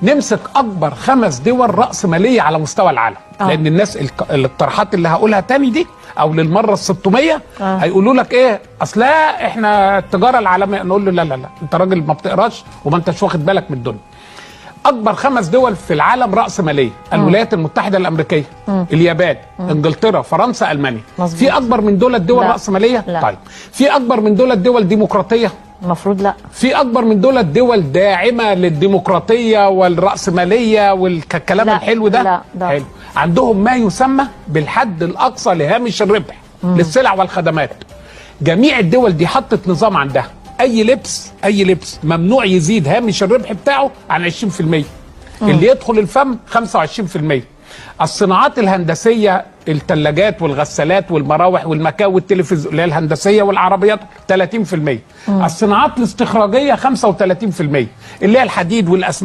نمسك اكبر 5 دول رأسمالية على مستوى العالم. لان الناس الاقتراحات اللي هقولها تاني دي او للمره ال600 هيقولوا لك ايه اصل احنا التجاره العالميه، نقول له لا لا لا، انت راجل ما بتقراش وما انتش واخد بالك من الدنيا. اكبر 5 دول في العالم رأسمالية: الولايات المتحده الامريكيه، اليابان، انجلترا، فرنسا، المانيا. مزبوط. في اكبر من دول الدول رأسمالية؟ لا. طيب في اكبر من دول الدول ديمقراطيه؟ المفروض لا. في اكبر من دول الدول داعمه للديمقراطيه والرأسماليه والكلام الحلو ده؟ لا. حلو. عندهم ما يسمى بالحد الاقصى لهامش الربح للسلع والخدمات. جميع الدول دي حطت نظام عندها اي لبس ممنوع يزيد هامش الربح بتاعه عن 20%. اللي يدخل الفم 25%. الصناعات الهندسيه، الثلاجات والغسالات والمراوح والمكاوي والتلفزيون اللي هي الهندسيه والعربيات 30%. الصناعات الاستخراجيه 35%، اللي هي الحديد والاسمنت